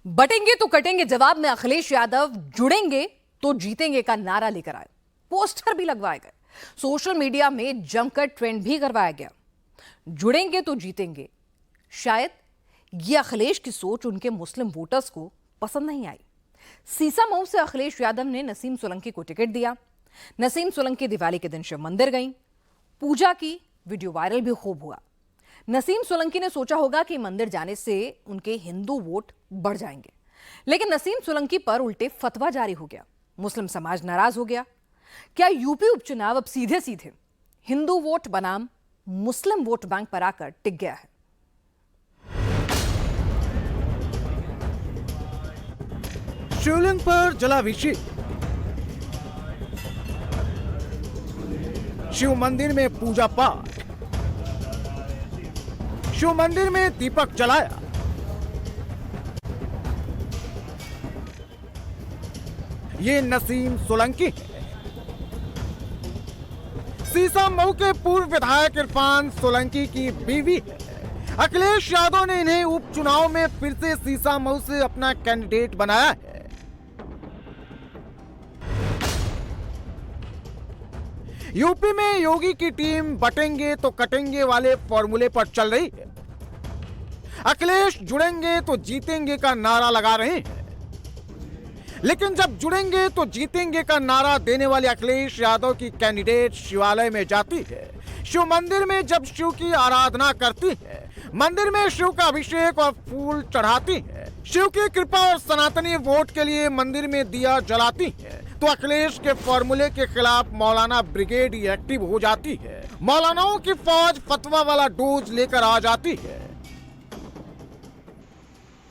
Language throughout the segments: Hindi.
बटेंगे तो कटेंगे जवाब में अखिलेश यादव जुड़ेंगे तो जीतेंगे का नारा लेकर आए। पोस्टर भी लगवाए गए, सोशल मीडिया में जमकर ट्रेंड भी करवाया गया। जुड़ेंगे तो जीतेंगे। शायद ये अखिलेश की सोच उनके मुस्लिम वोटर्स को पसंद नहीं आई। सीसामऊ से अखिलेश यादव ने नसीम सोलंकी को टिकट दिया। नसीम सोलंकी दिवाली के दिन शिव मंदिर गईं, पूजा की, वीडियो वायरल भी खूब हुआ। नसीम सोलंकी ने सोचा होगा कि मंदिर जाने से उनके हिंदू वोट बढ़ जाएंगे, लेकिन नसीम सोलंकी पर उल्टे फतवा जारी हो गया। मुस्लिम समाज नाराज हो गया। क्या यूपी उपचुनाव अब सीधे सीधे हिंदू वोट बनाम मुस्लिम वोट बैंक पर आकर टिक गया है? शिवलिंग पर जलाभिषेक, शिव मंदिर में पूजा पाठ, शिव मंदिर में दीपक जलाया। ये नसीम सोलंकी है। सीसामऊ के पूर्व विधायक इरफान सोलंकी की बीवी है। अखिलेश यादव ने इन्हें उपचुनाव में फिर से सीसामऊ से अपना कैंडिडेट बनाया है। यूपी में योगी की टीम बटेंगे तो कटेंगे वाले फॉर्मूले पर चल रही है। अखिलेश जुड़ेंगे तो जीतेंगे का नारा लगा रहे हैं, लेकिन जब जुड़ेंगे तो जीतेंगे का नारा देने वाले अखिलेश यादव की कैंडिडेट शिवालय में जाती है, शिव मंदिर में जब शिव की आराधना करती है, मंदिर में शिव का अभिषेक और फूल चढ़ाती है, शिव की कृपा और सनातनी वोट के लिए मंदिर में दिया जलाती है, तो अखिलेश के फॉर्मूले के खिलाफ मौलाना ब्रिगेड एक्टिव हो जाती है। मौलानाओं की फौज फतवा वाला डोज लेकर आ जाती है।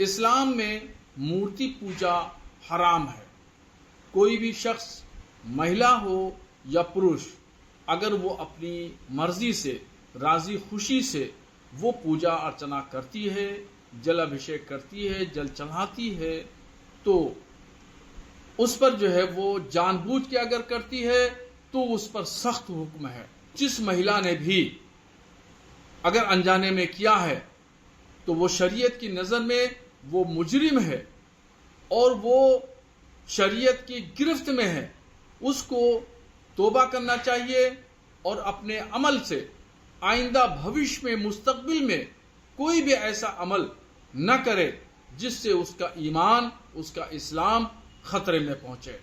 इस्लाम में मूर्ति पूजा हराम है। कोई भी शख्स, महिला हो या पुरुष, अगर वो अपनी मर्जी से, राजी खुशी से वो पूजा अर्चना करती है, जल अभिषेक करती है, जल चढ़ाती है, तो उस पर जो है वो जानबूझ के अगर करती है तो उस पर सख्त हुक्म है। जिस महिला ने भी अगर अनजाने में किया है तो वो शरीयत की नजर में वो मुजरिम है और वो शरीयत की गिरफ्त में है। उसको तौबा करना चाहिए और अपने अमल से आइंदा भविष्य में, मुस्तकबिल में कोई भी ऐसा अमल न करे जिससे उसका ईमान, उसका इस्लाम खतरे में पहुंचे।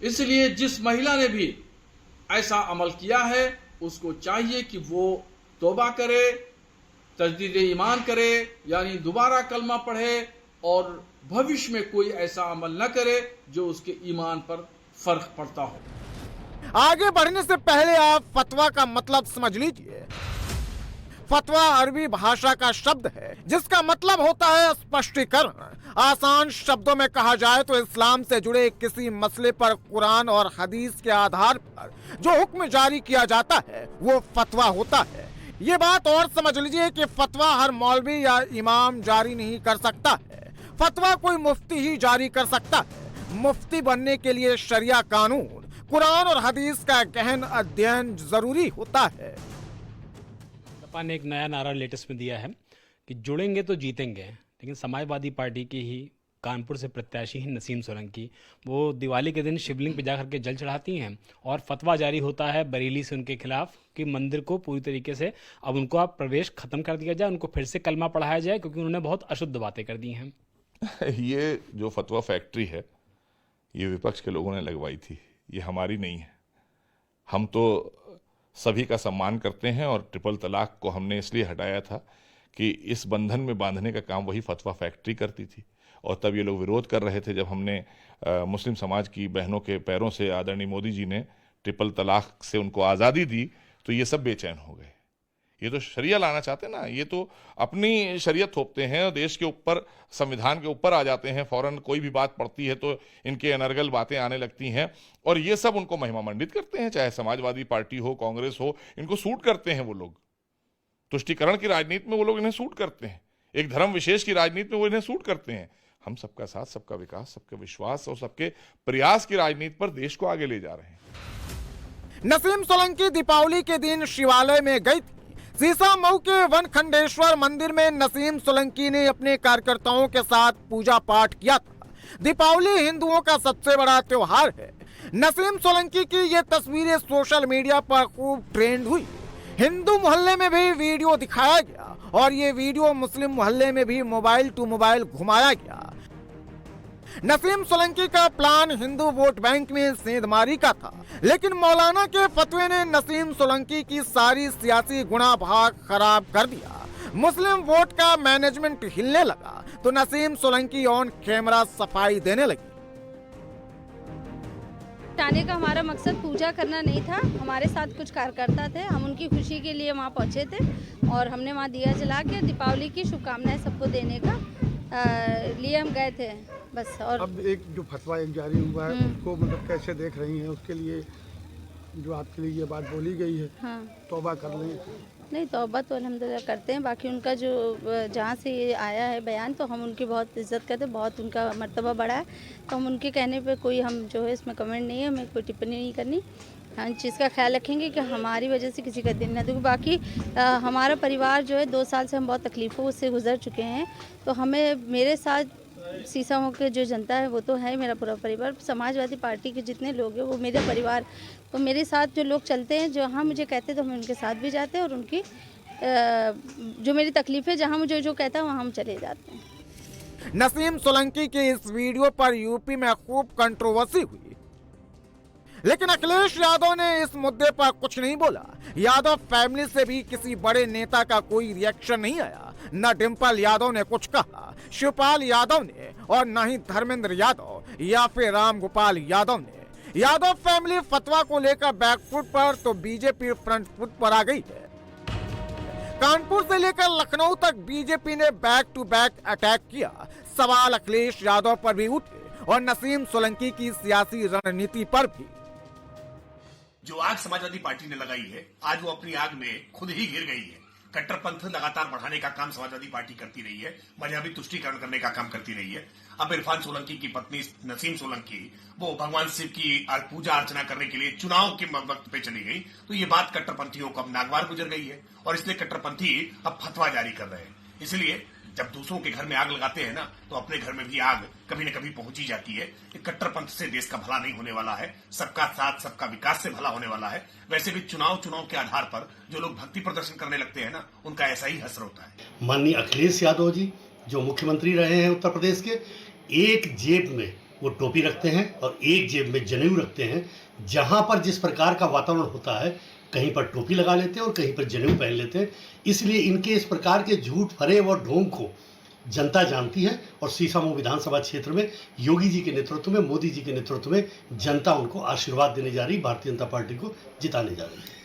इसलिए जिस महिला ने भी ऐसा अमल किया है उसको चाहिए कि वो तौबा करे, तजदीद ईमान करे, यानी दोबारा कलमा पढ़े और भविष्य में कोई ऐसा अमल न करे जो उसके ईमान पर फर्क पड़ता हो। आगे बढ़ने से पहले आप फतवा का मतलब समझ लीजिए। फतवा अरबी भाषा का शब्द है जिसका मतलब होता है स्पष्टीकरण। आसान शब्दों में कहा जाए तो इस्लाम से जुड़े किसी मसले पर कुरान और हदीस के आधार पर जो हुक्म जारी किया जाता है वो फतवा होता है। ये बात और समझ लीजिए कि फतवा हर मौलवी या इमाम जारी नहीं कर सकता है। फतवा कोई मुफ्ती ही जारी कर सकता है। मुफ्ती बनने के लिए शरिया कानून, कुरान और हदीस का गहन अध्ययन जरूरी होता है। सपा ने एक नया नारा लेटेस्ट में दिया है कि जुड़ेंगे तो जीतेंगे, लेकिन समाजवादी पार्टी की ही कानपुर से प्रत्याशी हैं नसीम सोलंकी, वो दिवाली के दिन शिवलिंग पे जाकर के जल चढ़ाती हैं और फतवा जारी होता है बरेली से उनके खिलाफ कि मंदिर को पूरी तरीके से अब उनको आप प्रवेश खत्म कर दिया जाए, उनको फिर से कलमा पढ़ाया जाए क्योंकि उन्होंने बहुत अशुद्ध बातें कर दी हैं। ये जो फतवा फैक्ट्री है ये विपक्ष के लोगों ने लगवाई थी, ये हमारी नहीं है। हम तो सभी का सम्मान करते हैं और ट्रिपल तलाक को हमने इसलिए हटाया था कि इस बंधन में बांधने का काम वही फतवा फैक्ट्री करती थी। और तब ये लोग विरोध कर रहे थे जब हमने मुस्लिम समाज की बहनों के पैरों से आदरणीय मोदी जी ने ट्रिपल तलाक से उनको आज़ादी दी, तो ये सब बेचैन हो गए। ये तो शरिया लाना चाहते हैं ना, ये तो अपनी शरीयत थोपते हैं और देश के ऊपर, संविधान के ऊपर आ जाते हैं। फौरन कोई भी बात पड़ती है तो इनके अनर्गल बातें आने लगती हैं और ये सब उनको महिमा मंडित करते हैं। चाहे समाजवादी पार्टी हो, कांग्रेस हो, इनको सूट करते हैं वो लोग। तुष्टीकरण की राजनीति में वो लोग इन्हें सूट करते हैं, एक धर्म विशेष की राजनीति में वो इन्हें सूट करते हैं। हम सबका साथ, सबका विकास, सबका विश्वास और सबके प्रयास की राजनीति पर देश को आगे ले जा रहे हैं। नसीम सोलंकी दीपावली के दिन शिवालय में गई थी। सीसा मऊ के वनखंडेश्वर मंदिर में नसीम सोलंकी ने अपने कार्यकर्ताओं के साथ पूजा पाठ किया था। दीपावली हिंदुओं का सबसे बड़ा त्योहार है। नसीम सोलंकी की ये तस्वीरें सोशल मीडिया पर खूब ट्रेंड हुई। हिंदू मोहल्ले में भी वीडियो दिखाया गया और ये वीडियो मुस्लिम मोहल्ले में भी मोबाइल टू मोबाइल घुमाया गया। नसीम सोलंकी का प्लान हिंदू वोट बैंक में सेंधमारी का था, लेकिन मौलाना के फतवे ने नसीम सोलंकी की सारी सियासी गुणा भाग खराब कर दिया। मुस्लिम वोट का मैनेजमेंट हिलने लगा तो नसीम सोलंकी ऑन कैमरा सफाई देने लगी। आने का हमारा मकसद पूजा करना नहीं था। हमारे साथ कुछ कार्यकर्ता थे, हम उनकी खुशी के लिए वहाँ पहुँचे थे और हमने वहाँ दिया जला के दीपावली की शुभकामनाएं सबको देने का लिए हम गए थे बस। और अब एक जो फतवा एक जारी हुआ है उसको मतलब कैसे देख रही हैं, उसके लिए जो आपके लिए ये बात बोली गई है, हाँ तौबा कर लें। नहीं, तौबा तो अल्हम्दुलिल्लाह करते हैं। बाकी उनका जो जहाँ से ये आया है बयान तो हम उनकी बहुत इज्जत करते हैं, बहुत उनका मर्तबा बढ़ा है, तो हम उनके कहने पे कोई हम जो है इसमें कमेंट नहीं है, हमें कोई टिप्पणी नहीं करनी। हाँ, चीज़ का ख्याल रखेंगे कि हमारी वजह से किसी का दिन ना दुखे। बाकी हमारा परिवार जो है 2 साल से हम बहुत तकलीफ़ों से गुजर चुके हैं, तो हमें मेरे साथ सीसा मऊ के जो जनता है वो तो है मेरा पूरा परिवार। समाजवादी पार्टी के जितने लोग हैं वो मेरा परिवार, तो मेरे साथ जो लोग चलते हैं, जहाँ मुझे कहते हैं तो हम उनके साथ भी जाते हैं और उनकी जो मेरी तकलीफ़ें जहाँ मुझे जो कहता है वहाँ हम चले जाते हैं। नसीम सोलंकी के इस वीडियो पर यूपी में खूब कंट्रोवर्सी हुई, लेकिन अखिलेश यादव ने इस मुद्दे पर कुछ नहीं बोला। यादव फैमिली से भी किसी बड़े नेता का कोई रिएक्शन नहीं आया। न डिम्पल यादव ने कुछ कहा, शिवपाल यादव ने, और न ही धर्मेंद्र यादव या फिर राम गोपाल यादव ने। यादव फैमिली फतवा को लेकर बैकफुट पर तो बीजेपी फ्रंट फुट पर आ गई है। कानपुर से लेकर लखनऊ तक बीजेपी ने बैक टू बैक अटैक किया। सवाल अखिलेश यादव पर भी उठे और नसीम सोलंकी की सियासी रणनीति पर भी। जो आग समाजवादी पार्टी ने लगाई है, आज वो अपनी आग में खुद ही घिर गई है। कट्टरपंथ लगातार बढ़ाने का काम समाजवादी पार्टी करती रही है, मजहबी तुष्टीकरण करने का काम करती रही है। अब इरफान सोलंकी की पत्नी नसीम सोलंकी वो भगवान शिव की पूजा अर्चना करने के लिए चुनाव के वक्त पे चली गई, तो ये बात कट्टरपंथियों को अब नागवार गुजर गई है और इसलिए कट्टरपंथी अब फतवा जारी कर रहे हैं। इसलिए जब दूसरों के घर में आग लगाते हैं ना, तो अपने घर में भी आग कभी न कभी पहुंची जाती है। कट्टरपंथ से देश का भला नहीं होने वाला है, सबका साथ सबका विकास से भला होने वाला है। वैसे भी चुनाव के आधार पर जो लोग भक्ति प्रदर्शन करने लगते हैं ना, उनका ऐसा ही असर होता है। माननीय अखिलेश यादव जी जो मुख्यमंत्री रहे हैं उत्तर प्रदेश के, एक जेब में वो टोपी रखते हैं और एक जेब में जनेऊ रखते हैं। जहां पर जिस प्रकार का वातावरण होता है, कहीं पर टोपी लगा लेते हैं और कहीं पर जनेऊ पहन लेते हैं। इसलिए इनके इस प्रकार के झूठ फरेब और ढोंग को जनता जानती है और सीसा मऊ विधानसभा क्षेत्र में योगी जी के नेतृत्व में, मोदी जी के नेतृत्व में जनता उनको आशीर्वाद देने जा रही, भारतीय जनता पार्टी को जिताने जा रही है।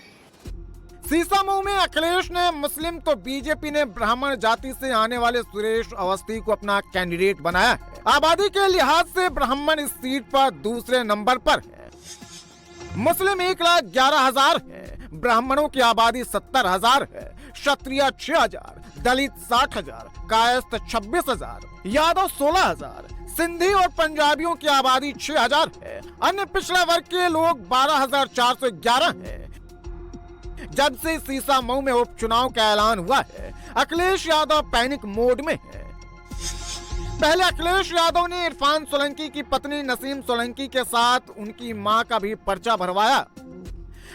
सीसा मऊ में अखिलेश ने मुस्लिम तो बीजेपी ने ब्राह्मण जाति से आने वाले सुरेश अवस्थी को अपना कैंडिडेट बनाया है। आबादी के लिहाज से ब्राह्मण इस सीट पर दूसरे नंबर पर है। मुस्लिम 1,11,000 है, ब्राह्मणों की आबादी 70,000 है, क्षत्रिय 6,000, दलित 60,000, कायस्थ 26,000, यादव 16,000, सिंधी और पंजाबियों की आबादी 6,000 है। अन्य पिछड़ा वर्ग के लोग 12,411 है। जब से सीसा मऊ में उपचुनाव का ऐलान हुआ है, अखिलेश यादव पैनिक मोड में है। पहले अखिलेश यादव ने इरफान सोलंकी की पत्नी नसीम सोलंकी के साथ उनकी मां का भी पर्चा भरवाया।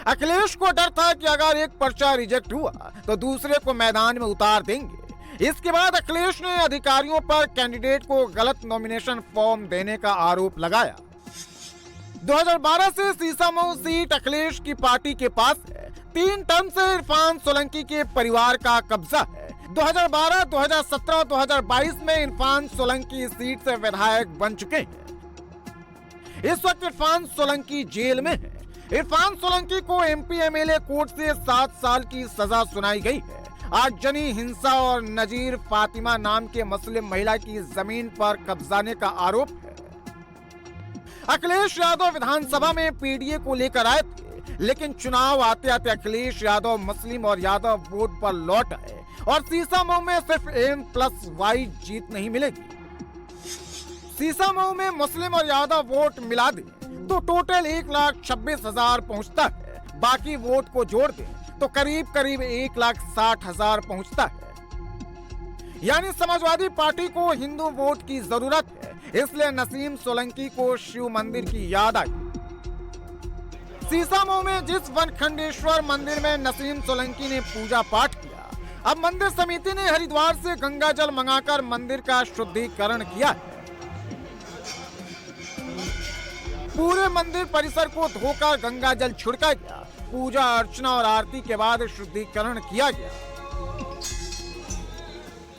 अखिलेश को डर था कि अगर एक पर्चा रिजेक्ट हुआ तो दूसरे को मैदान में उतार देंगे। इसके बाद अखिलेश ने अधिकारियों पर कैंडिडेट को गलत नॉमिनेशन फॉर्म देने का आरोप लगाया। 2012 से सीसा मऊ सीट अखिलेश की पार्टी के पास है। 3 टर्म से इरफान सोलंकी के परिवार का कब्जा है। 2012, 2017, 2022 में इरफान सोलंकी इस सीट से विधायक बन चुके हैं। इस वक्त इरफान सोलंकी जेल में है। इरफान सोलंकी को एमपी एमएलए कोर्ट से 7 साल की सजा सुनाई गई है। आगजनी हिंसा और नजीर फातिमा नाम के मुस्लिम महिला की जमीन पर कब्जाने का आरोप है। अखिलेश यादव विधानसभा में पीडीए को लेकर आए थे, लेकिन चुनाव आते आते अखिलेश यादव मुस्लिम और यादव वोट पर लौट आए और सीसा मऊ में सिर्फ M+Y जीत नहीं मिलेगी। सीसा मऊ में मुस्लिम और यादव वोट मिला दें तो टोटल 1,26,000 पहुंचता है। बाकी वोट को जोड़ दें तो करीब करीब 1,60,000 पहुंचता है। यानी समाजवादी पार्टी को हिंदू वोट की जरूरत है, इसलिए नसीम सोलंकी को शिव मंदिर की याद आई। सीसामऊ में जिस वनखंडेश्वर मंदिर में नसीम सोलंकी ने पूजा पाठ किया, अब मंदिर समिति ने हरिद्वार से गंगा जल मंगाकर मंदिर का शुद्धिकरण किया है। पूरे मंदिर परिसर को धोकर गंगा जल छिड़का गया, पूजा अर्चना और आरती के बाद शुद्धिकरण किया गया।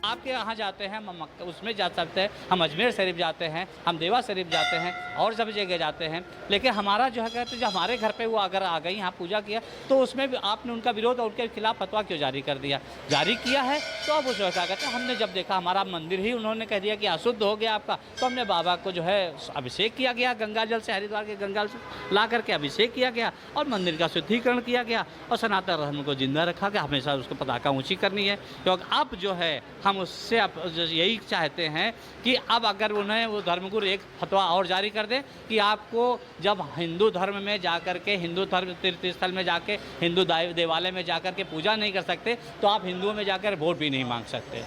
आपके यहाँ जाते हैं, हम उसमें जा सकते हैं, हम अजमेर शरीफ जाते हैं, हम देवा शरीफ जाते हैं और सब जगह जाते हैं, लेकिन हमारा जो है कहते हैं, जो हमारे घर पे वो अगर आ गई यहाँ पूजा किया तो उसमें भी आपने उनका विरोध और उनके खिलाफ फतवा क्यों जारी कर दिया? जारी किया है तो अब उसमें क्या कहते हैं, हमने जब देखा हमारा मंदिर ही उन्होंने कह दिया कि अशुद्ध हो गया आपका, तो हमने बाबा को जो है अभिषेक किया गया, गंगा जल से, हरिद्वार के गंगा जल से ला करके अभिषेक किया गया और मंदिर का शुद्धिकरण किया गया और सनातन धर्म को जिंदा रखा गया। हमेशा उसको पताका ऊँची करनी है, क्योंकि अब जो है हम उससे अब यही चाहते हैं कि अब अगर उन्हें वो धर्मगुरु एक फतवा और जारी कर दें कि आपको जब हिंदू धर्म में जाकर के, हिंदू धर्म तीर्थ स्थल में जाके, हिंदू देवालय में जाकर के पूजा नहीं कर सकते तो आप हिंदुओं में जाकर वोट भी नहीं मांग सकते।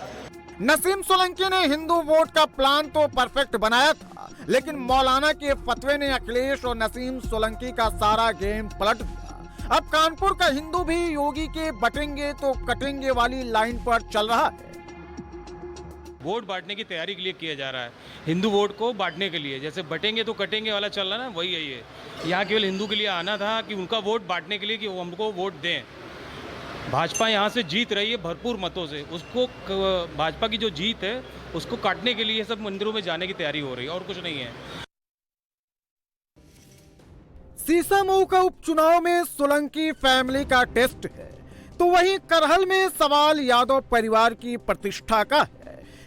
नसीम सोलंकी ने हिंदू वोट का प्लान तो परफेक्ट बनाया था, लेकिन मौलाना के फतवे ने अखिलेश और नसीम सोलंकी का सारा गेम पलट दिया। अब कानपुर का हिंदू भी योगी के बटेंगे तो कटेंगे वाली लाइन पर चल रहा है। वोट बांटने की तैयारी के लिए किया जा रहा है, हिंदू वोट को बांटने के लिए, जैसे बटेंगे तो कटेंगे वाला चल रहा है ना, वही है ये। यहाँ केवल हिंदू के लिए आना था कि उनका वोट बांटने के लिए कि वो हमको वोट दें। भाजपा यहाँ से जीत रही है भरपूर मतों से, उसको भाजपा की जो जीत है उसको काटने के लिए सब मंदिरों में जाने की तैयारी हो रही है और कुछ नहीं है। सीसामऊ का उपचुनाव में सोलंकी फैमिली का टेस्ट है, तो वहीं करहल में सवाल यादव परिवार की प्रतिष्ठा का है,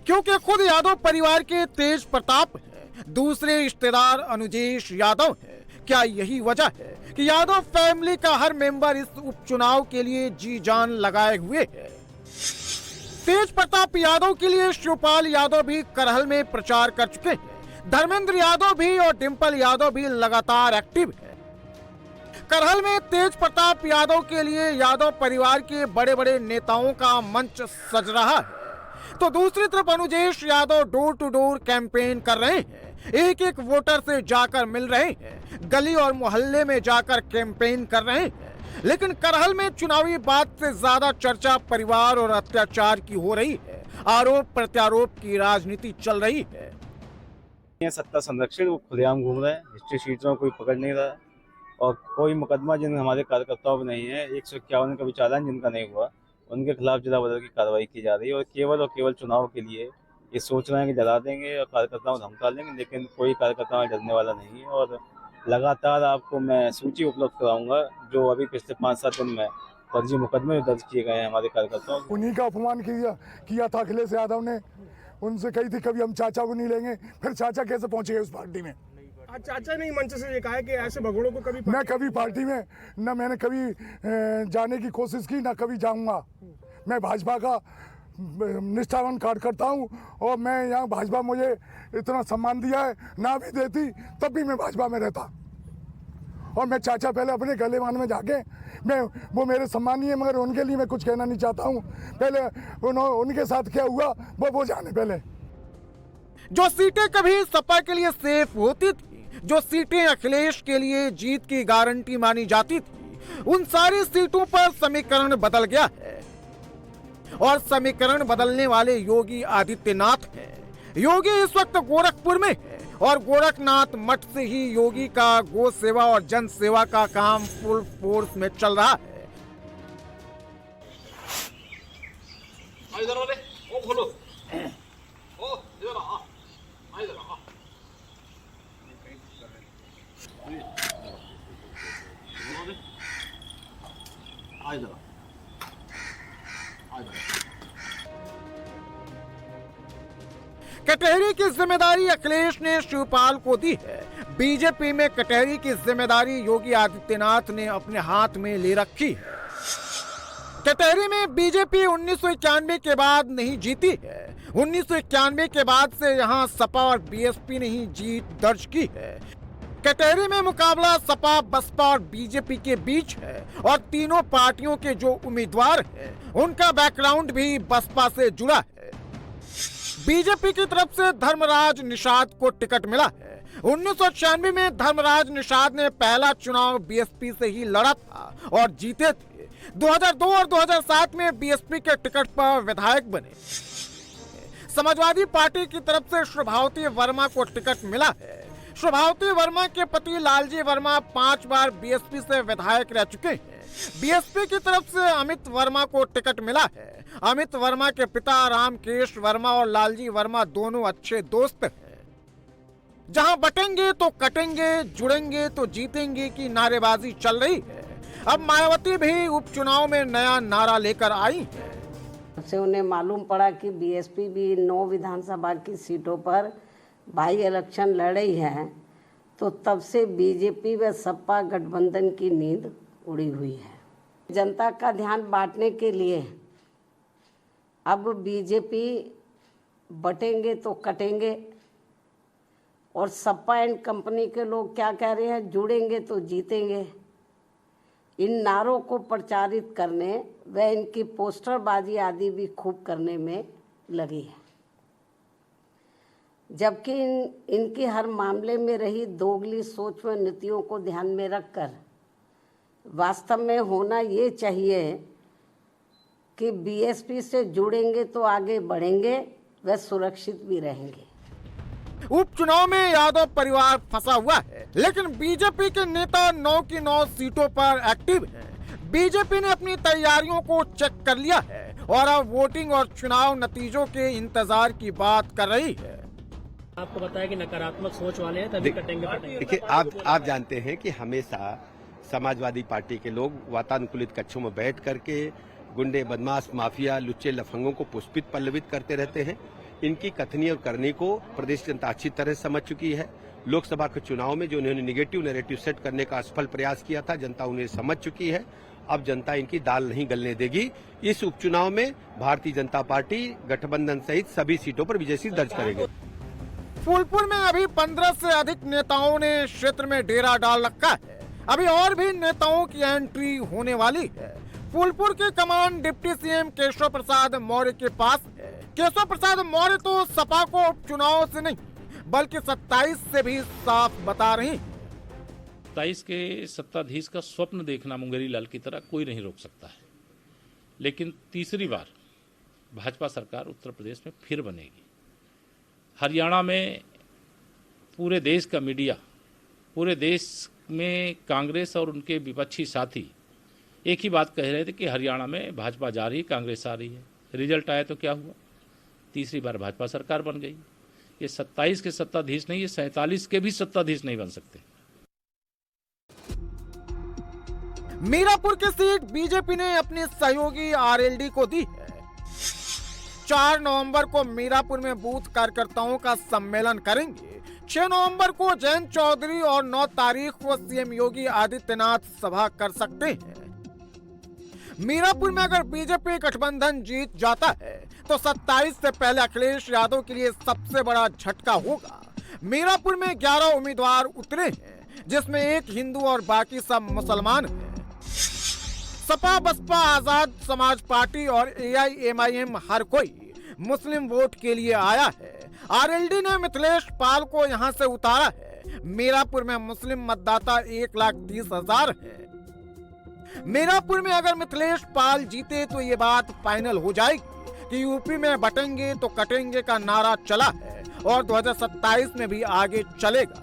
क्योंकि खुद यादव परिवार के तेज प्रताप हैं, दूसरे रिश्तेदार अनुजेश यादव हैं। क्या यही वजह है कि यादव फैमिली का हर मेंबर इस उपचुनाव के लिए जी जान लगाए हुए है? तेज प्रताप यादव के लिए शिवपाल यादव भी करहल में प्रचार कर चुके हैं, धर्मेंद्र यादव भी और डिंपल यादव भी लगातार एक्टिव है। करहल में तेज प्रताप यादव के लिए यादव परिवार के बड़े बड़े नेताओं का मंच सज रहा है, तो दूसरी तरफ Anujesh Yadav door to door campaign कर रहे हैं, एक एक वोटर से जाकर मिल रहे हैं, गली और मोहल्ले में जाकर कैंपेन कर रहे हैं। लेकिन करहल में चुनावी बात से ज्यादा चर्चा परिवार और अत्याचार की हो रही है, आरोप प्रत्यारोप की राजनीति चल रही है। ये सत्ता संरक्षण वो खुलेआम घूम रहे हैं, हिस्ट्री शीटों में कोई पकड़ नहीं रहा है और कोई मुकदमा जिन हमारे कार्यकर्ताओं में नहीं है, 151 का भी चालान जिनका नहीं हुआ, उनके खिलाफ जिला बदल की कार्रवाई की जा रही है और केवल चुनाव के लिए ये सोच रहे हैं कि डरा देंगे और कार्यकर्ताओं को धमका देंगे, लेकिन कोई कार्यकर्ता में डरने वाला नहीं है। और लगातार आपको मैं सूची उपलब्ध कराऊंगा जो अभी पिछले 5-7 दिन में फर्जी मुकदमे दर्ज किए गए हैं हमारे कार्यकर्ताओं। उन्हीं का अपमान किया था अखिलेश यादव ने, उनसे कही थी कभी हम चाचा को नहीं लेंगे, फिर चाचा कैसे पहुंचे गए उस पार्टी में? चाचा ने मंच से ये कहा है कि ऐसे भगोड़ों को कभी मैं कभी पार्टी में न मैंने कभी जाने की कोशिश की, ना कभी जाऊंगा। मैं भाजपा का निष्ठावान कार्यकर्ता हूँ और मैं यहाँ भाजपा मुझे इतना सम्मान दिया है, ना भी देती तब भी मैं भाजपा में रहता। और मैं चाचा पहले अपने गलेवान में जाके वो मेरे सम्मानीय है, मगर उनके लिए मैं कुछ कहना नहीं चाहता हूँ। पहले उनके साथ क्या हुआ वो जाने। पहले जो सीटें कभी सपा के लिए सेफ होती थी, जो सीटें अखिलेश के लिए जीत की गारंटी मानी जाती थी, उन सारी सीटों पर समीकरण बदल गया है और समीकरण बदलने वाले योगी आदित्यनाथ हैं। योगी इस वक्त गोरखपुर में है और गोरखनाथ मठ से ही योगी का गो सेवा और जन सेवा का काम फुल फोर्स में चल रहा है। कटहरी की जिम्मेदारी अखिलेश ने शिवपाल को दी है। बीजेपी में कटहरी की जिम्मेदारी योगी आदित्यनाथ ने अपने हाथ में ले रखी है। कटहरी में बीजेपी 1991 के बाद नहीं जीती है। 1991 के बाद से यहां सपा और बीएसपी ने ही जीत दर्ज की है। कटहरी में मुकाबला सपा, बसपा और बीजेपी के बीच है और तीनों पार्टियों के जो उम्मीदवार हैं उनका बैकग्राउंड भी बसपा से जुड़ा है। बीजेपी की तरफ से धर्मराज निषाद को टिकट मिला है। 1996 में धर्मराज निषाद ने पहला चुनाव बीएसपी से ही लड़ा था और जीते थे। 2002 और 2007 में बीएसपी के टिकट पर विधायक बने। समाजवादी पार्टी की तरफ से शुभावती वर्मा को टिकट मिला है। शुभावती वर्मा के पति लालजी वर्मा 5 बार बीएसपी से विधायक रह चुके हैं। बीएसपी की तरफ से अमित वर्मा को टिकट मिला है। अमित वर्मा के पिता रामकेश वर्मा और लालजी वर्मा दोनों अच्छे दोस्त हैं। जहां बटेंगे तो कटेंगे, जुड़ेंगे तो जीतेंगे की नारेबाजी चल रही है। अब मायावती भी उपचुनाव में नया नारा लेकर आई है। से उन्हें मालूम पड़ा कि बीएसपी भी 9 विधानसभा की सीटों पर बाई इलेक्शन लड़ रही है, तो तब से बीजेपी व सपा गठबंधन की नींद उड़ी हुई है। जनता का ध्यान बांटने के लिए अब बीजेपी बटेंगे तो कटेंगे और सपा एंड कंपनी के लोग क्या कह रहे हैं, जुड़ेंगे तो जीतेंगे। इन नारों को प्रचारित करने व इनकी पोस्टरबाजी आदि भी खूब करने में लगी है, जबकि इनकी हर मामले में रही दोगली सोच व नीतियों को ध्यान में रखकर वास्तव में होना ये चाहिए कि बीएसपी से जुड़ेंगे तो आगे बढ़ेंगे व सुरक्षित भी रहेंगे। उपचुनाव में यादव परिवार फंसा हुआ है, लेकिन बीजेपी के नेता 9 की 9 सीटों पर एक्टिव हैं। बीजेपी ने अपनी तैयारियों को चेक कर लिया है और अब वोटिंग और चुनाव नतीजों के इंतजार की बात कर रही है। आपको बताया कि नकारात्मक सोच वाले हैं तभी कटेंगे। देखिए, आप जानते हैं कि हमेशा समाजवादी पार्टी के लोग वातानुकूलित कक्षों में बैठ करके गुंडे, बदमाश, माफिया, लुच्चे, लफंगों को पुष्पित पल्लवित करते रहते हैं। इनकी कथनी और करनी को प्रदेश जनता अच्छी तरह समझ चुकी है। लोकसभा के चुनाव में जो उन्होंने निगेटिव नैरेटिव सेट करने का असफल प्रयास किया था, जनता उन्हें समझ चुकी है। अब जनता इनकी दाल नहीं गलने देगी। इस उपचुनाव में भारतीय जनता पार्टी गठबंधन सहित सभी सीटों पर विजय दर्ज करेगी। फूलपुर में अभी 15 से अधिक नेताओं ने क्षेत्र में डेरा डाल रखा है। अभी और भी नेताओं की एंट्री होने वाली है। फूलपुर की कमान डिप्टी सीएम केशव प्रसाद मौर्य के पास है। केशव प्रसाद मौर्य तो सपा को उपचुनाव से नहीं बल्कि 27 से भी साफ बता रही हैं। 27 के सत्ताधीश का स्वप्न देखना मुंगेरी लाल की तरह कोई नहीं रोक सकता है, लेकिन तीसरी बार भाजपा सरकार उत्तर प्रदेश में फिर बनेगी। हरियाणा में पूरे देश का मीडिया, पूरे देश में कांग्रेस और उनके विपक्षी साथी एक ही बात कह रहे थे कि हरियाणा में भाजपा जा रही, कांग्रेस आ रही है। रिजल्ट आया तो क्या हुआ? तीसरी बार भाजपा सरकार बन गई। ये 27 के सत्ताधीश नहीं, ये 47 के भी सत्ताधीश नहीं बन सकते। मीरापुर की सीट बीजेपी ने अपने सहयोगी आरएलडी को दी है। 4 नवंबर को मीरापुर में बूथ कार्यकर्ताओं का सम्मेलन करेंगे। 6 नवंबर को जयंत चौधरी और 9 तारीख को सीएम योगी आदित्यनाथ सभा कर सकते हैं। मीरापुर में अगर बीजेपी गठबंधन जीत जाता है तो 27 से पहले अखिलेश यादव के लिए सबसे बड़ा झटका होगा। मीरापुर में 11 उम्मीदवार उतरे हैं, जिसमें 1 हिंदू और बाकी सब मुसलमान हैं। सपा, बसपा, आजाद समाज पार्टी और एआईएमआईएम हर कोई मुस्लिम वोट के लिए आया है। आरएलडी ने मिथिलेश पाल को यहां से उतारा है। मीरापुर में मुस्लिम मतदाता 1,30,000 है। मीरापुर में अगर मिथिलेश पाल जीते तो ये बात फाइनल हो जाएगी कि यूपी में बटेंगे तो कटेंगे का नारा चला है और 2027 में भी आगे चलेगा।